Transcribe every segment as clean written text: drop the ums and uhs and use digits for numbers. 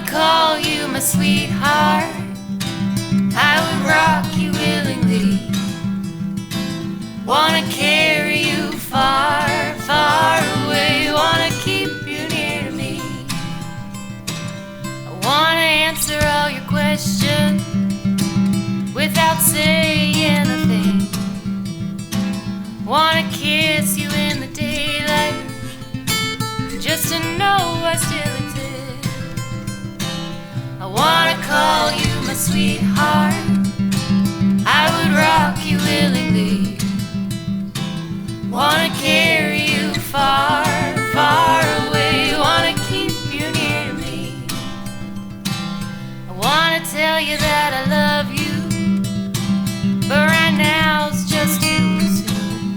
call you my sweetheart. I would rock you willingly. Wanna carry you far, far away. Wanna keep you near to me. I wanna answer all your questions without saying a thing. Wanna kiss you in the daylight, just to know I still exist. I wanna call you my sweetheart. I would rock you willingly. Wanna carry you far, far away. Wanna keep you near to me. I wanna tell you that I love you, but right now it's just too soon,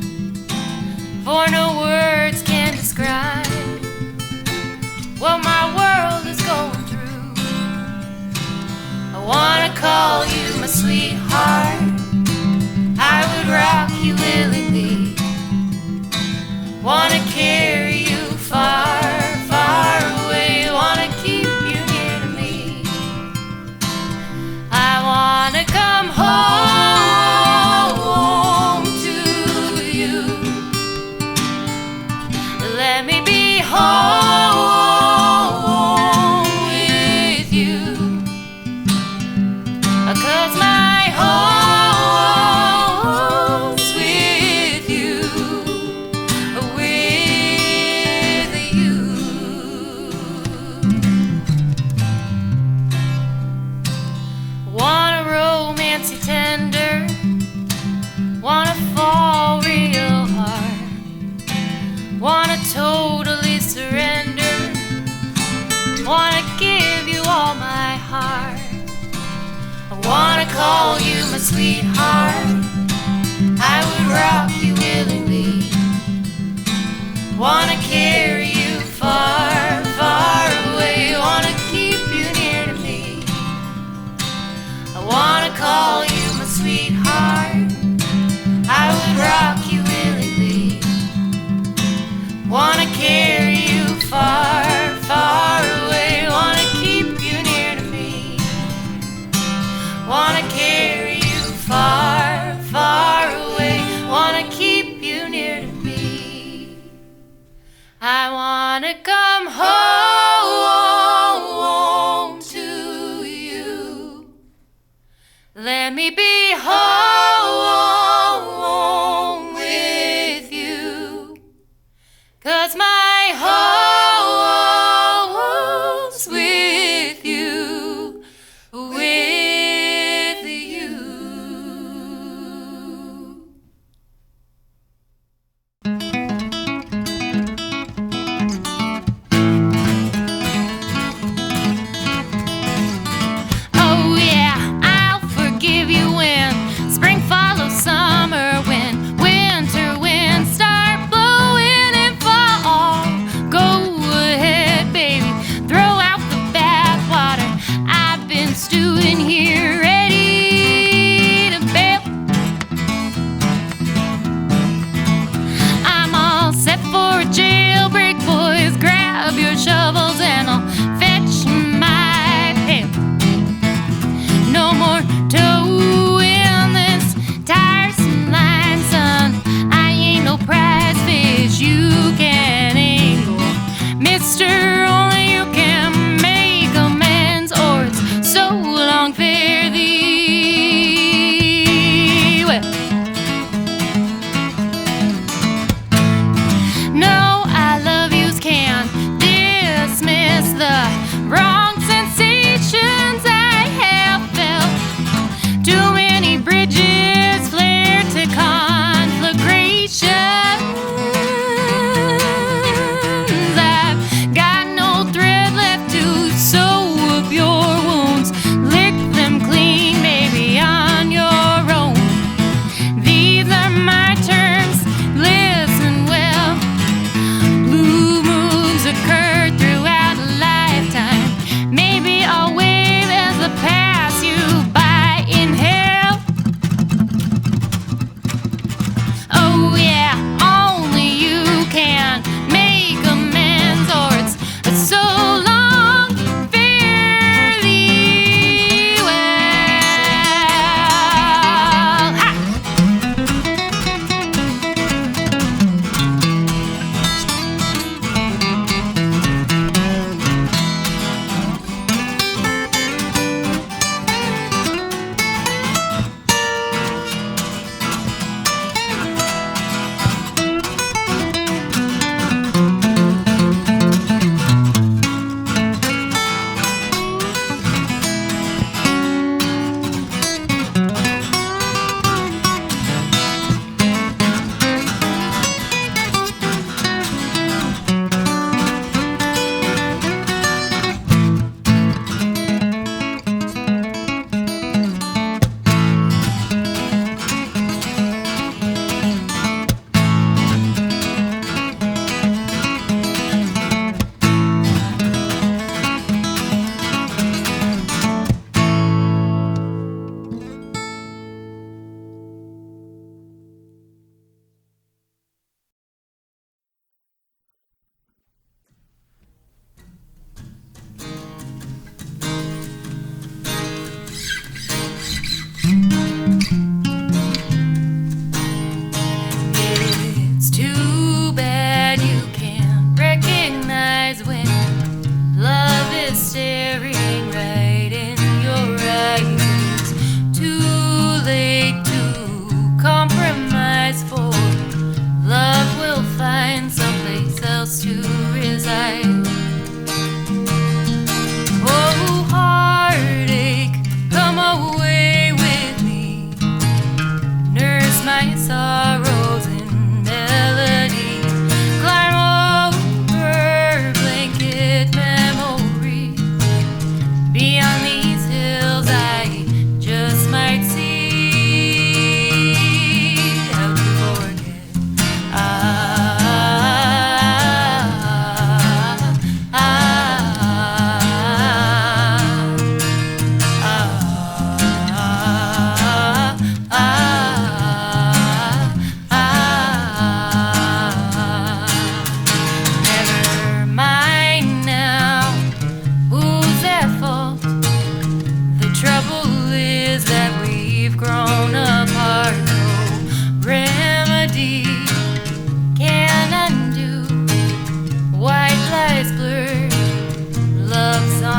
for no words can describe what my world is going through. I wanna call you my sweetheart. I would rock you willingly. Wanna carry you far, far away. Wanna keep you near to me. I wanna come home to you. Let me be home with you, 'cause my home's with you, with you. Wanna romance you tender, wanna fall real hard, wanna totally surrender, wanna give you all my heart. I wanna call you my sweetheart. I would rock you willingly. Wanna carry you far, far away. Wanna keep you near to me. I wanna call you my sweetheart. I would rock you willingly. Wanna carry you far, far away. Wanna keep you near to me. Wanna carry you far, far away. Wanna keep you near to me. I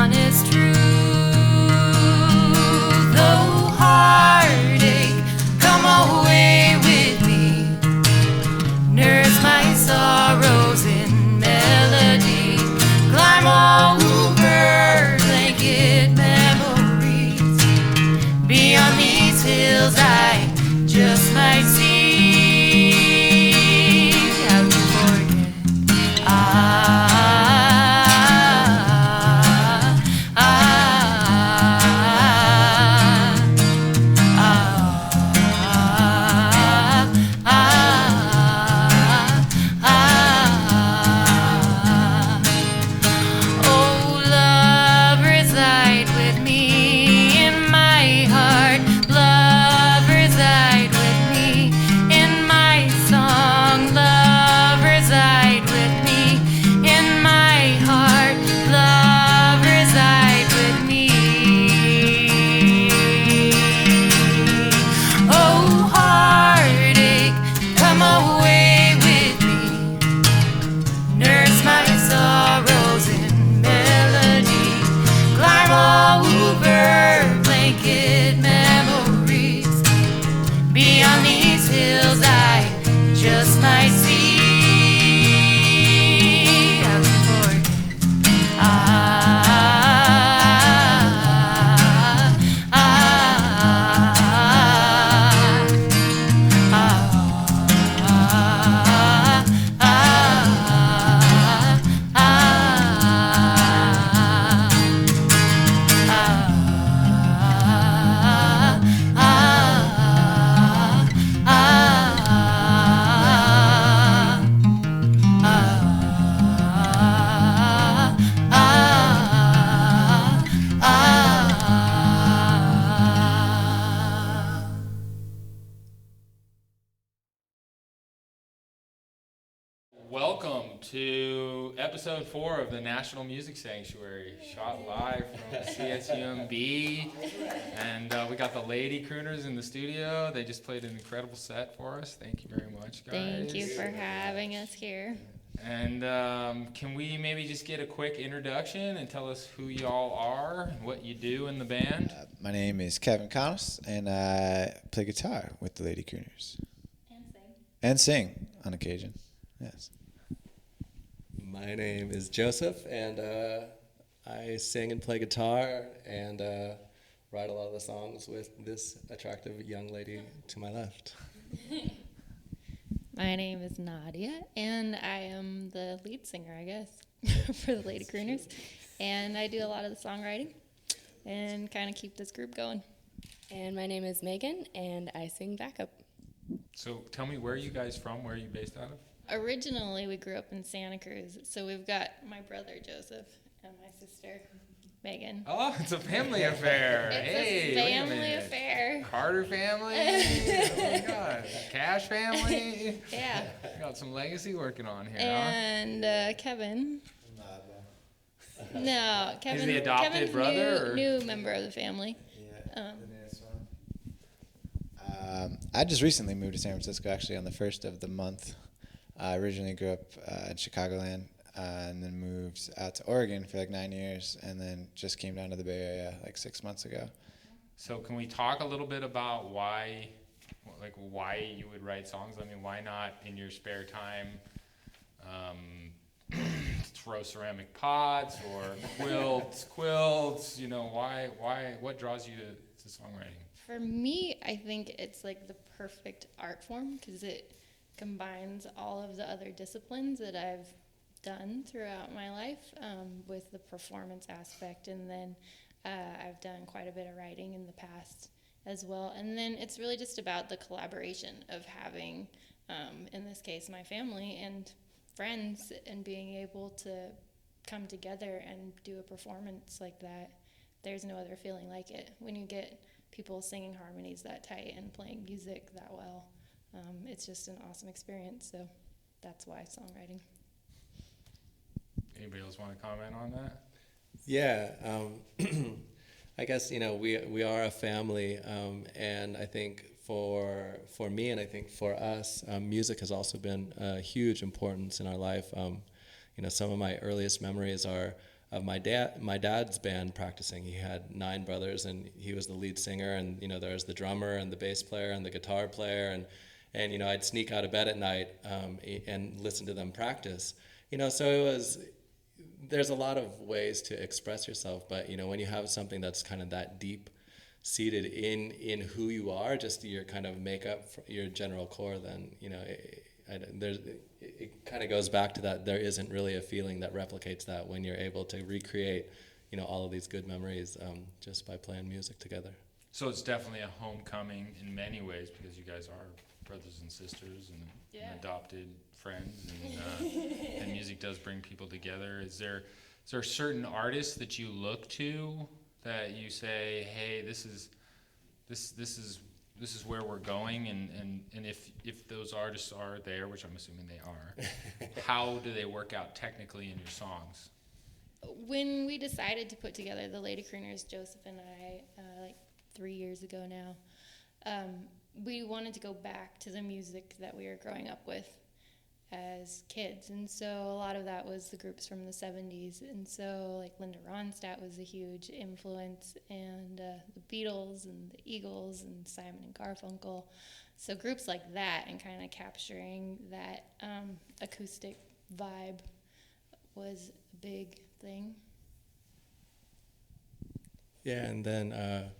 honest truth. Though heartache, come away with me. Nurse my sorrows in melody. Climb over blanket memories. Beyond these hills I just might see. How to forget. Oh, love reside with me in my heart. Love reside with me in my song. Love reside with me in my heart. Love reside with me. Oh, heartache, come away with me. Nurse my sorrows in melody. Climb over blanket memories. Beyond these hills I just might see. How to forget. Welcome to episode 4 of the National Music Sanctuary, shot live from CSUMB. And we got the Lady Crooners in the studio. They just played an incredible set for us. Thank you very much, guys. Thank you for having us here. And can we maybe just get a quick introduction and tell us who y'all are and what you do in the band? My name is Kevin Connors, and I play guitar with the Lady Crooners. And sing on occasion, yes. My name is Joseph, and I sing and play guitar and write a lot of the songs with this attractive young lady to my left. My name is Nadia, and I am the lead singer, I guess, for the Lady Crooners. And I do a lot of the songwriting and kind of keep this group going. And my name is Megan, and I sing backup. So tell me, where are you guys from? Where are you based out of? Originally, we grew up in Santa Cruz, so we've got my brother Joseph and my sister Megan. Oh, it's a family affair. It's Hey, a wait a family minute. affair. Carter family. Oh my God. Cash family. Yeah. Got some legacy working on here, And Kevin. No, Kevin. Is the adopted Kevin's brother, or? new member of the family. I just recently moved to San Francisco, actually, on the 1st of the month. I originally grew up in Chicagoland and then moved out to Oregon for like 9 years, and then just came down to the Bay Area like 6 months ago. So can we talk a little bit about why you would write songs? I mean, why not in your spare time throw ceramic pots or quilts? You know, why? What draws you to songwriting? For me, I think it's like the perfect art form because it combines all of the other disciplines that I've done throughout my life with the performance aspect, and then I've done quite a bit of writing in the past as well. And then it's really just about the collaboration of having, in this case, my family and friends, and being able to come together and do a performance like that. There's no other feeling like it. When you get people singing harmonies that tight and playing music that well, it's just an awesome experience. So that's why songwriting. Anybody else want to comment on that? Yeah, I guess, you know, we are a family, and I think for me and I think for us, music has also been a huge importance in our life. You know, some of my earliest memories are my dad's band practicing. He had 9 brothers, and he was the lead singer, and there's the drummer and the bass player and the guitar player, and I'd sneak out of bed at night and listen to them practice. So there's a lot of ways to express yourself, but when you have something that's kind of that deep seated in who you are, just your kind of makeup, your general core, then it kind of goes back to that. There isn't really a feeling that replicates that when you're able to recreate all of these good memories just by playing music together. So it's definitely a homecoming in many ways, because you guys are brothers and sisters and adopted friends, and music does bring people together. Is there certain artists that you look to that you say, hey, this is where we're going, and if those artists are there, which I'm assuming they are, how do they work out technically in your songs? When we decided to put together the Lady Crooners, Joseph and I, like 3 years ago now, we wanted to go back to the music that we were growing up with as kids, and so a lot of that was the groups from the 70s, and so like Linda Ronstadt was a huge influence, and the Beatles and the Eagles and Simon and Garfunkel, so groups like that, and kind of capturing that acoustic vibe was a big thing. Yeah, and then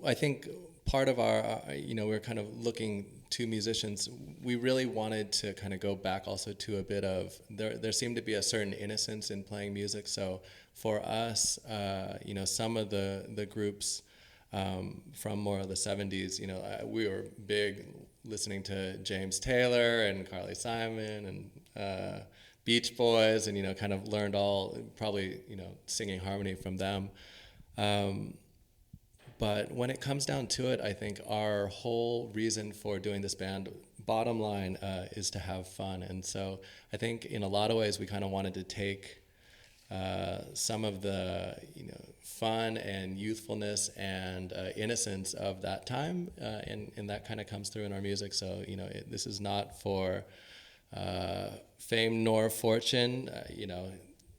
I think part of our, we're kind of looking to musicians. We really wanted to kind of go back also to a bit of, there seemed to be a certain innocence in playing music. So for us, some of the groups from more of the 70s, we were big listening to James Taylor and Carly Simon and Beach Boys, and, kind of learned all, probably, singing harmony from them. But when it comes down to it, I think our whole reason for doing this band, bottom line, is to have fun. And so I think in a lot of ways we kind of wanted to take some of the fun and youthfulness and innocence of that time, and that kind of comes through in our music. So this is not for fame nor fortune.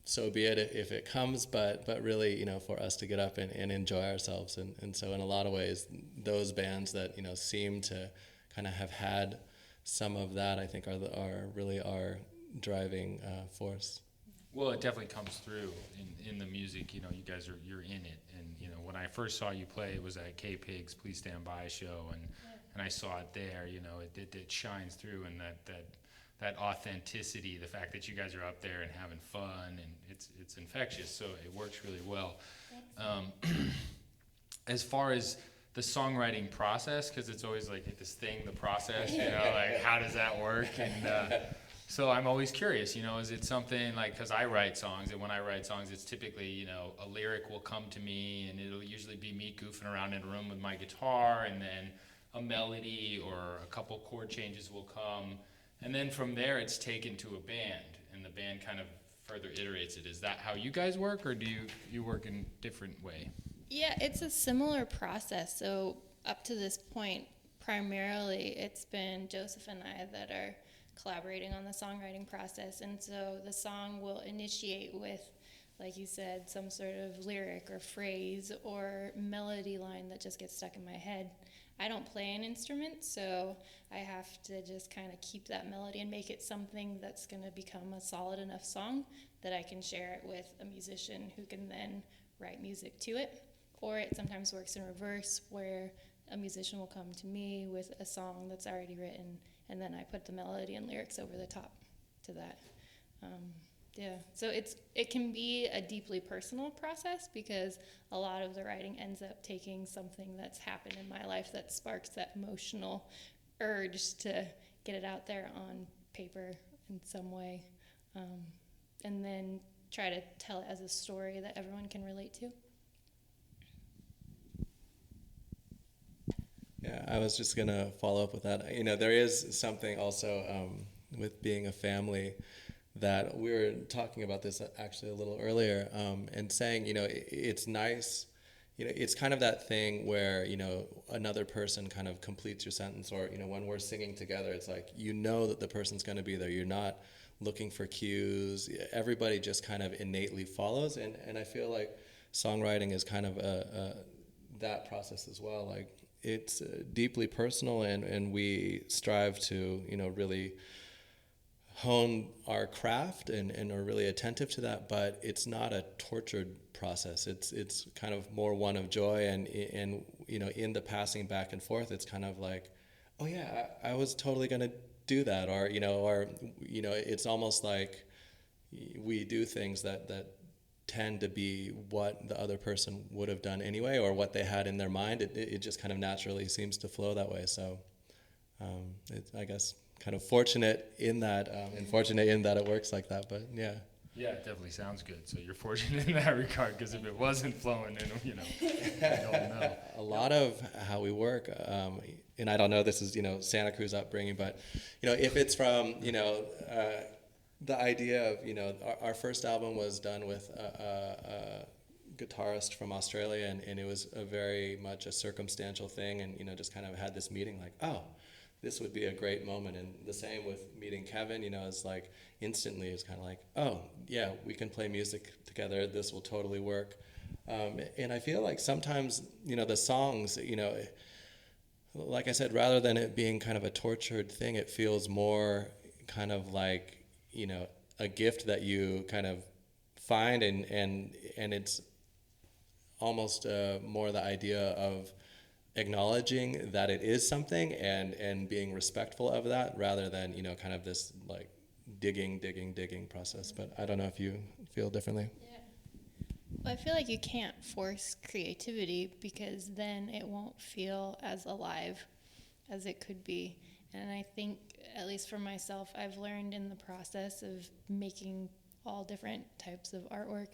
So be it if it comes, but really, for us to get up and enjoy ourselves. And so in a lot of ways, those bands that, seem to kind of have had some of that, I think are really our driving force. Well, it definitely comes through in the music. You guys you're in it. And, when I first saw you play, it was at K-Pig's Please Stand By show, and I saw it there. It shines through, and that authenticity, the fact that you guys are up there and having fun, and it's infectious, so it works really well. As far as the songwriting process, because it's always like this thing, the process, like how does that work? And so I'm always curious, is it something like, because I write songs, and when I write songs, it's typically, a lyric will come to me, and it'll usually be me goofing around in a room with my guitar, and then a melody or a couple chord changes will come. And then from there, it's taken to a band, and the band kind of further iterates it. Is that how you guys work, or do you work in a different way? Yeah, it's a similar process. So up to this point, primarily, it's been Joseph and I that are collaborating on the songwriting process. And so the song will initiate with, like you said, some sort of lyric or phrase or melody line that just gets stuck in my head. I don't play an instrument, so I have to just kind of keep that melody and make it something that's going to become a solid enough song that I can share it with a musician who can then write music to it. Or it sometimes works in reverse, where a musician will come to me with a song that's already written, and then I put the melody and lyrics over the top to that. So it can be a deeply personal process, because a lot of the writing ends up taking something that's happened in my life that sparks that emotional urge to get it out there on paper in some way, and then try to tell it as a story that everyone can relate to. Yeah, I was just gonna follow up with that. There is something also with being a family, that we were talking about this actually a little earlier, and saying, it's nice, it's kind of that thing where, another person kind of completes your sentence, or, when we're singing together, it's like, that the person's going to be there. You're not looking for cues. Everybody just kind of innately follows, and I feel like songwriting is kind of that process as well. Like, it's deeply personal, and we strive to, really hone our craft and are really attentive to that, but it's not a tortured process. It's kind of more one of joy, and in the passing back and forth, it's kind of like, oh yeah, I was totally gonna do that, or it's almost like we do things that tend to be what the other person would have done anyway, or what they had in their mind. It just kind of naturally seems to flow that way. So it's, I guess, kind of fortunate in that, and fortunate in that it works like that. But yeah. Yeah, it definitely sounds good. So you're fortunate in that regard, because if it wasn't flowing, then I don't know. A lot of how we work, and I don't know, this is Santa Cruz upbringing, but if it's from the idea of our first album was done with a guitarist from Australia, and it was a very much a circumstantial thing, and just kind of had this meeting like, oh, this would be a great moment. And the same with meeting Kevin, it's like instantly it's kind of like, oh yeah, we can play music together, this will totally work. And I feel like sometimes the songs, like I said, rather than it being kind of a tortured thing, it feels more kind of like a gift that you kind of find, and it's almost more the idea of acknowledging that it is something, and being respectful of that, rather than kind of this like digging process. But I don't know if you feel differently. Yeah. Well, I feel like you can't force creativity, because then it won't feel as alive as it could be. And I think, at least for myself, I've learned in the process of making all different types of artwork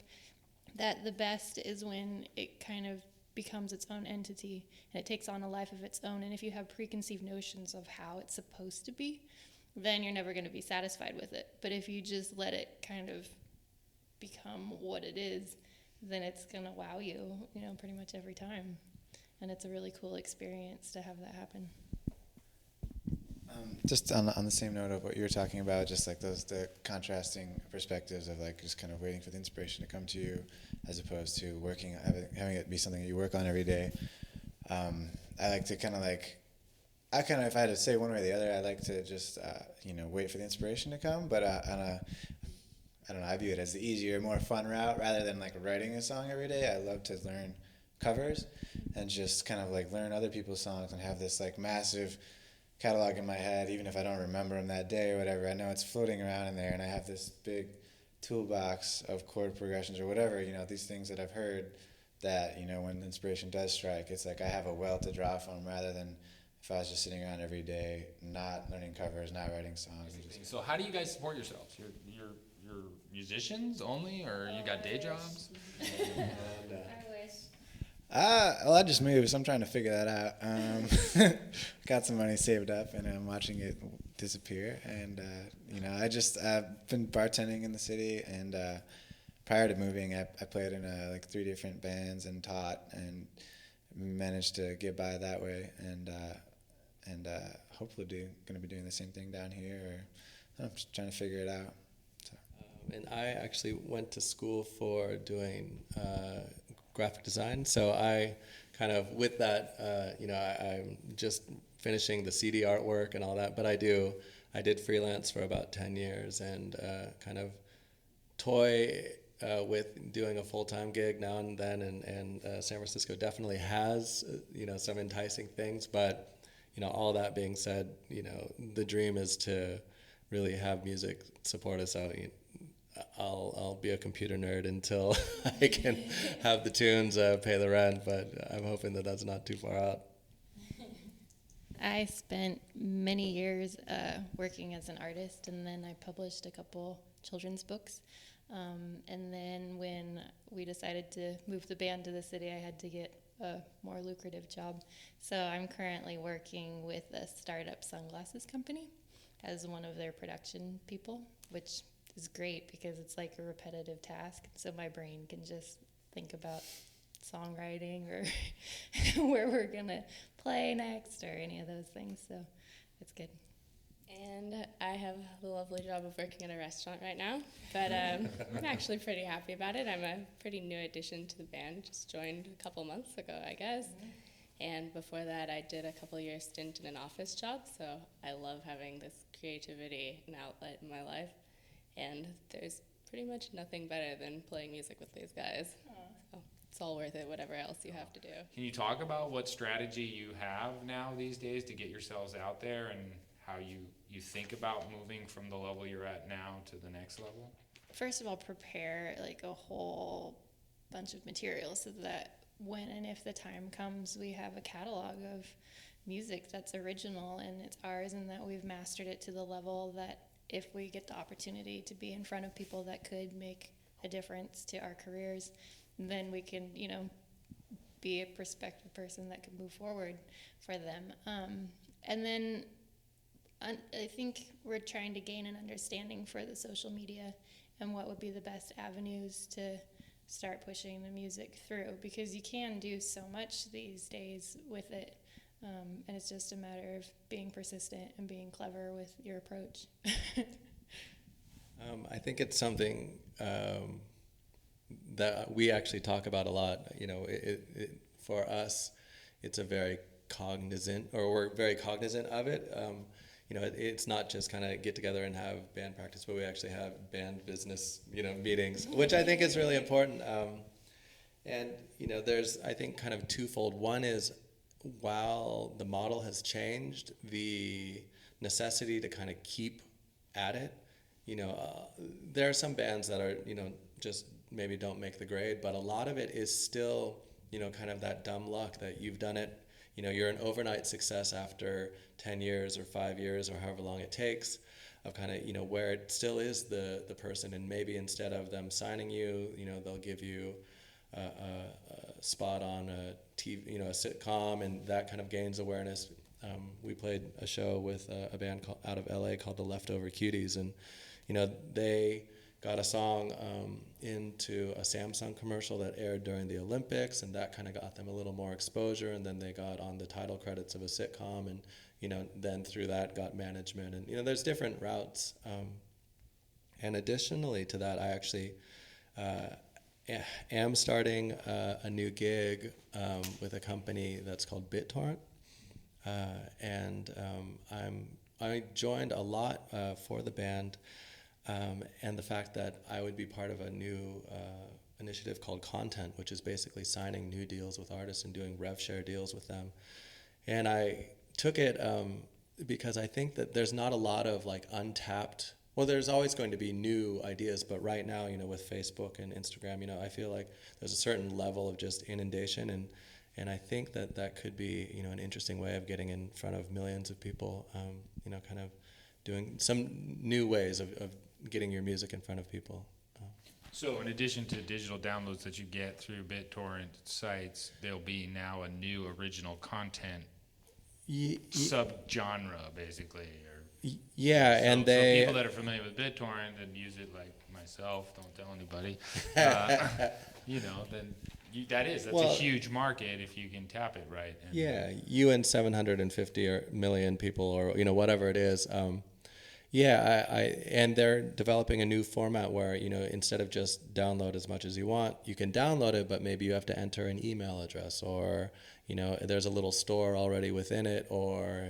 that the best is when it kind of becomes its own entity, and it takes on a life of its own. And if you have preconceived notions of how it's supposed to be, then you're never going to be satisfied with it. But if you just let it kind of become what it is, then it's going to wow you, pretty much every time. And it's a really cool experience to have that happen. Just on the same note of what you were talking about, just like the contrasting perspectives of like just kind of waiting for the inspiration to come to you, as opposed to having it be something that you work on every day. I like to kind of like, if I had to say one way or the other, I like to just wait for the inspiration to come. But I don't know, I view it as the easier, more fun route, rather than like writing a song every day. I love to learn covers and just kind of like learn other people's songs and have this like massive catalog in my head, even if I don't remember them that day or whatever. I know it's floating around in there, and I have this big toolbox of chord progressions or whatever, these things that I've heard that, when the inspiration does strike, it's like I have a well to draw from, rather than if I was just sitting around every day, not learning covers, not writing songs. So how do you guys support yourselves? You're musicians only, or you got day jobs? Well, I just moved, so I'm trying to figure that out. Got some money saved up, and I'm watching it disappear. And I've been bartending in the city, and prior to moving, I played in like 3 different bands and taught, and managed to get by that way. And hopefully going to be doing the same thing down here. I'm just trying to figure it out. So. And I actually went to school for doing graphic design, so I kind of, with that, I'm just finishing the CD artwork and all that, but I did freelance for about 10 years, and kind of toy with doing a full-time gig now and then, and San Francisco definitely has some enticing things, but all that being said, the dream is to really have music support us out. I'll be a computer nerd until I can have the tunes pay the rent, but I'm hoping that that's not too far out. I spent many years working as an artist, and then I published a couple children's books. And then when we decided to move the band to the city, I had to get a more lucrative job. So I'm currently working with a startup sunglasses company as one of their production people, which is great because it's like a repetitive task. So my brain can just think about songwriting or where we're going to play next or any of those things. So it's good. And I have the lovely job of working at a restaurant right now, but I'm actually pretty happy about it. I'm a pretty new addition to the band, just joined a couple months ago, I guess. And before that, I did a couple year stint in an office job, so I love having this creativity and outlet in my life. And there's pretty much nothing better than playing music with these guys. So it's all worth it, whatever else you have to do. Can you talk about what strategy you have now these days to get yourselves out there and how you think about moving from the level you're at now to the next level? First of all, prepare like a whole bunch of material so that when and if the time comes, we have a catalog of music that's original and it's ours, and that we've mastered it to the level that if we get the opportunity to be in front of people that could make a difference to our careers, then we can, you know, be a prospective person that could move forward for them. And then I think we're trying to gain an understanding for the social media and what would be the best avenues to start pushing the music through, because you can do so much these days with it, and it's just a matter of being persistent and being clever with your approach. I think it's something that we actually talk about a lot. You know, for us, it's a very cognizant, or we're very cognizant of it. You know, it's not just kind of get together and have band practice, but we actually have band business, you know, meetings, which I think is really important. And, you know, there's, I think, kind of twofold. One is, while the model has changed, the necessity to kind of keep at it, you know, there are some bands that are, you know, just maybe don't make the grade, but a lot of it is still, you know, kind of that dumb luck that you've done it. You know, you're an overnight success after 10 years or 5 years or however long it takes, of kind of, you know, where it still is the person, and maybe instead of them signing you, you know, they'll give you a spot on a TV, you know, a sitcom, and that kind of gains awareness. We played a show with a band out of LA called the Leftover Cuties, and, you know, they got a song into a Samsung commercial that aired during the Olympics, and that kind of got them a little more exposure, and then they got on the title credits of a sitcom, and, you know, then through that got management, and, you know, there's different routes. And additionally to that, I actually am starting a new gig with a company that's called BitTorrent, and I joined a lot for the band. And the fact that I would be part of a new initiative called Content, which is basically signing new deals with artists and doing rev share deals with them. And I took it because I think that there's not a lot of like untapped, well, there's always going to be new ideas, but right now, you know, with Facebook and Instagram, you know, I feel like there's a certain level of just inundation, and I think that that could be, you know, an interesting way of getting in front of millions of people, you know, kind of doing some new ways of getting your music in front of people. So in addition to digital downloads that you get through BitTorrent sites, there'll be now a new original content subgenre, basically. Yeah, so, and so they... people that are familiar with BitTorrent and use it like myself, don't tell anybody, you know, then that's a huge market if you can tap it right. And yeah, you and 750 million people, or, you know, whatever it is. And they're developing a new format where, you know, instead of just download as much as you want, you can download it, but maybe you have to enter an email address, or, you know, there's a little store already within it, or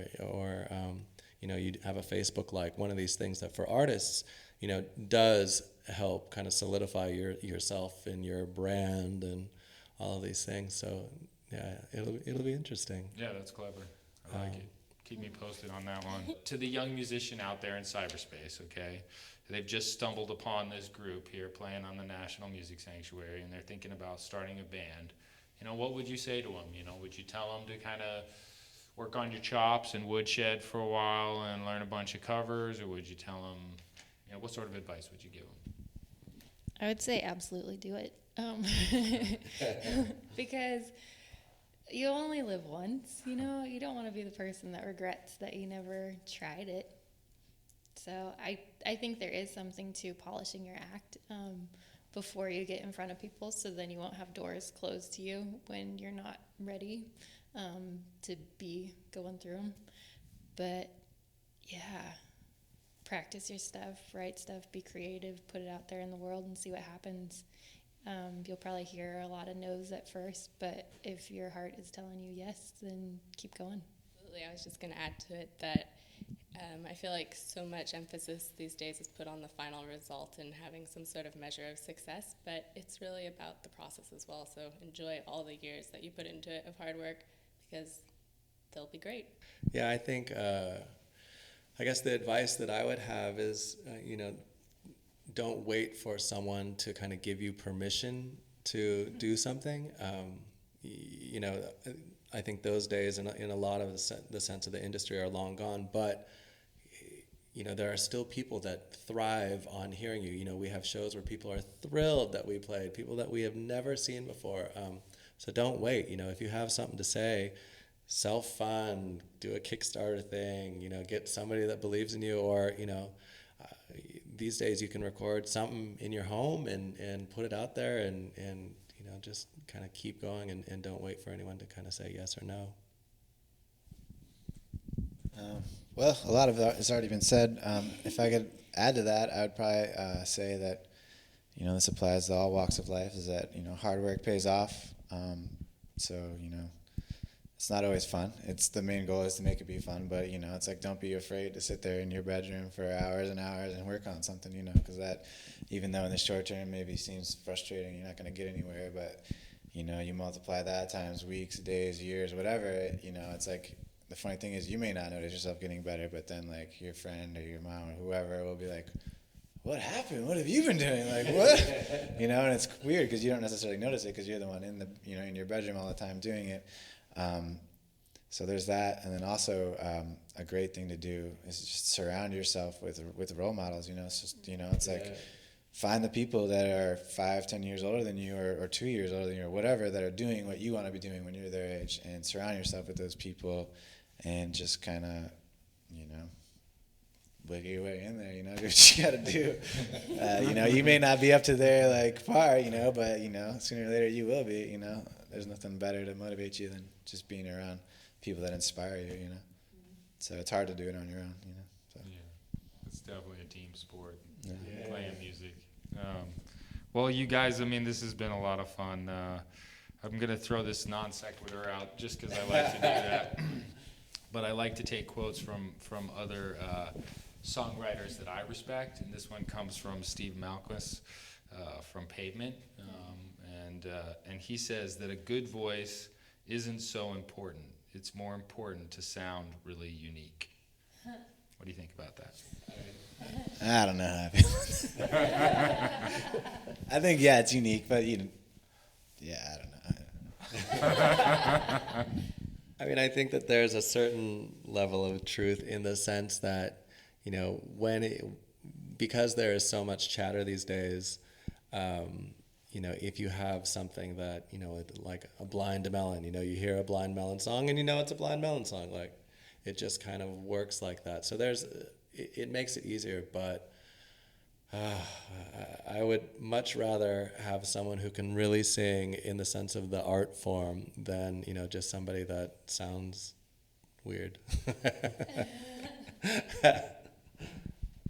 you know, you have a Facebook like, one of these things that for artists, you know, does help kind of solidify yourself and your brand and all of these things. So yeah, it'll be interesting. Yeah, that's clever. I like it. Keep me posted on that one. To the young musician out there in cyberspace, okay? They've just stumbled upon this group here playing on the National Music Sanctuary, and they're thinking about starting a band. You know, what would you say to them? You know, would you tell them to kind of work on your chops and woodshed for a while and learn a bunch of covers, or would you tell them, you know, what sort of advice would you give them? I would say absolutely do it, because you only live once, you know. You don't want to be the person that regrets that you never tried it. So I think there is something to polishing your act before you get in front of people, so then you won't have doors closed to you when you're not ready to be going through them. But yeah, practice your stuff, write stuff, be creative, put it out there in the world and see what happens. You'll probably hear a lot of no's at first, but if your heart is telling you yes, then keep going. Absolutely. I was just going to add to it that I feel like so much emphasis these days is put on the final result and having some sort of measure of success, but it's really about the process as well. So enjoy all the years that you put into it of hard work, because they'll be great. Yeah, I think, I guess the advice that I would have is, don't wait for someone to kind of give you permission to do something. I think those days in a lot of the sense of the industry are long gone, but there are still people that thrive on hearing you. We have shows where people are thrilled that we played, people that we have never seen before. So don't wait. If you have something to say, self-fund, do a Kickstarter thing, get somebody that believes in you, or, these days you can record something in your home and put it out there and just kind of keep going and don't wait for anyone to kind of say yes or no. Well, a lot of that has already been said. If I could add to that, I would probably say that, this applies to all walks of life, is that, hard work pays off. So, it's not always fun. The main goal is to make it be fun, but, it's like, don't be afraid to sit there in your bedroom for hours and hours and work on something, because that, even though in the short term maybe seems frustrating, you're not going to get anywhere, but, you multiply that times weeks, days, years, whatever, it's like, the funny thing is you may not notice yourself getting better, but then, like, your friend or your mom or whoever will be like, what happened? What have you been doing? Like, what? And it's weird because you don't necessarily notice it because you're the one in your bedroom all the time doing it. So there's that, and then also a great thing to do is just surround yourself with role models. It's just it's like find the people that are 5-10 years older than you, or 2 years older than you, or whatever, that are doing what you want to be doing when you're their age, and surround yourself with those people, and just kind of wiggle your way in there. Do what you got to do. You may not be up to their par, but sooner or later you will be. There's nothing better to motivate you than just being around people that inspire you, So it's hard to do it on your own, So. Yeah, it's definitely a team sport, Yeah. playing music. Well, you guys, this has been a lot of fun. I'm going to throw this non sequitur out just because I like to do that. But I like to take quotes from other songwriters that I respect, and this one comes from Steve Malkmus from Pavement. And he says that a good voice isn't so important. It's more important to sound really unique. What do you think about that? I don't know how I feel. I think, it's unique, but I don't know. I think that there's a certain level of truth in the sense that, because there is so much chatter these days, if you have something that, like a Blind Melon, you hear a Blind Melon song and it's a Blind Melon song, it just kind of works like that. So it makes it easier, but I would much rather have someone who can really sing in the sense of the art form than, just somebody that sounds weird.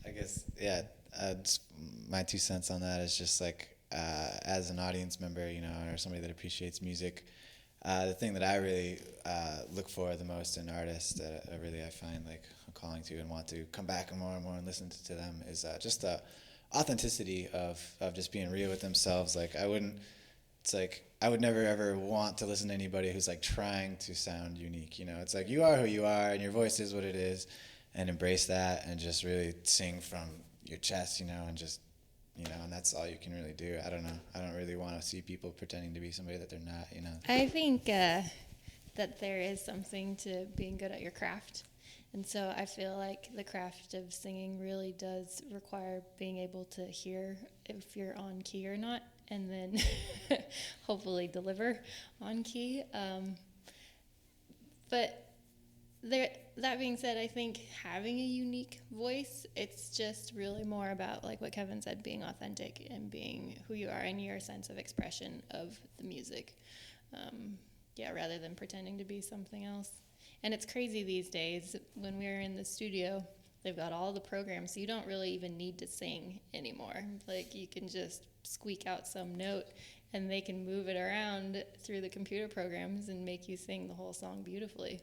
I guess, just my 2 cents on that is just as an audience member, or somebody that appreciates music, the thing that I really look for the most in artists that I find a calling to and want to come back more and more and listen to them is just the authenticity of just being real with themselves. I would never ever want to listen to anybody who's trying to sound unique. It's you are who you are and your voice is what it is, and embrace that and just really sing from your chest, and just and that's all you can really do. I don't know. I don't really want to see people pretending to be somebody that they're not, I think that there is something to being good at your craft. And so I feel like the craft of singing really does require being able to hear if you're on key or not, and then hopefully deliver on key. But that being said, I think having a unique voice, it's just really more about, like what Kevin said, being authentic and being who you are and your sense of expression of the music, rather than pretending to be something else. And it's crazy these days when we're in the studio, They've got all the programs, so you don't really even need to sing anymore. Like, you can just squeak out some note, and they can move it around through the computer programs and make you sing the whole song beautifully.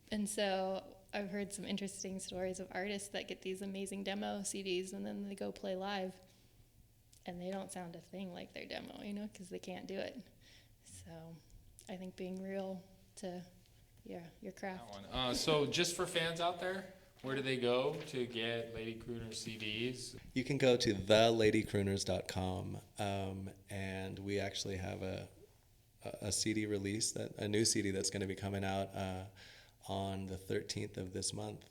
And so I've heard some interesting stories of artists that get these amazing demo CDs, and then they go play live, and they don't sound a thing like their demo, you know, because they can't do it. So I think being real to your craft. That one. So just for fans out there, where do they go to get Lady Crooners CDs? You can go to theladycrooners.com, and we actually have a CD release, a new CD that's going to be coming out on the 13th of this month.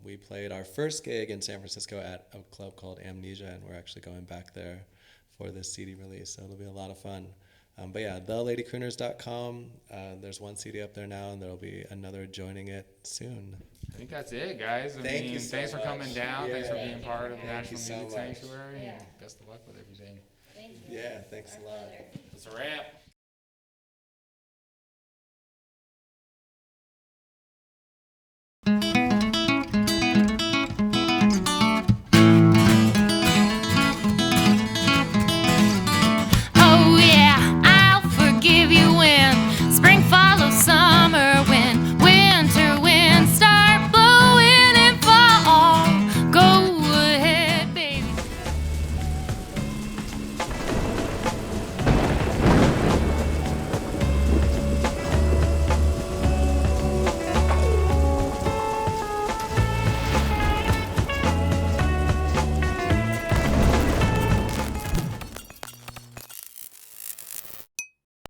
We played our first gig in San Francisco at a club called Amnesia, and we're actually going back there for this CD release, so it'll be a lot of fun. But yeah, theladycrooners.com. There's one CD up there now, and there'll be another joining it soon. I think that's it, guys. Thank you so thanks for coming much. down. Thanks for Yeah. being part of the Thank National you so Music much. Sanctuary. Yeah. And best of luck with everything. Thank you. Yeah, thanks a lot. That's a wrap.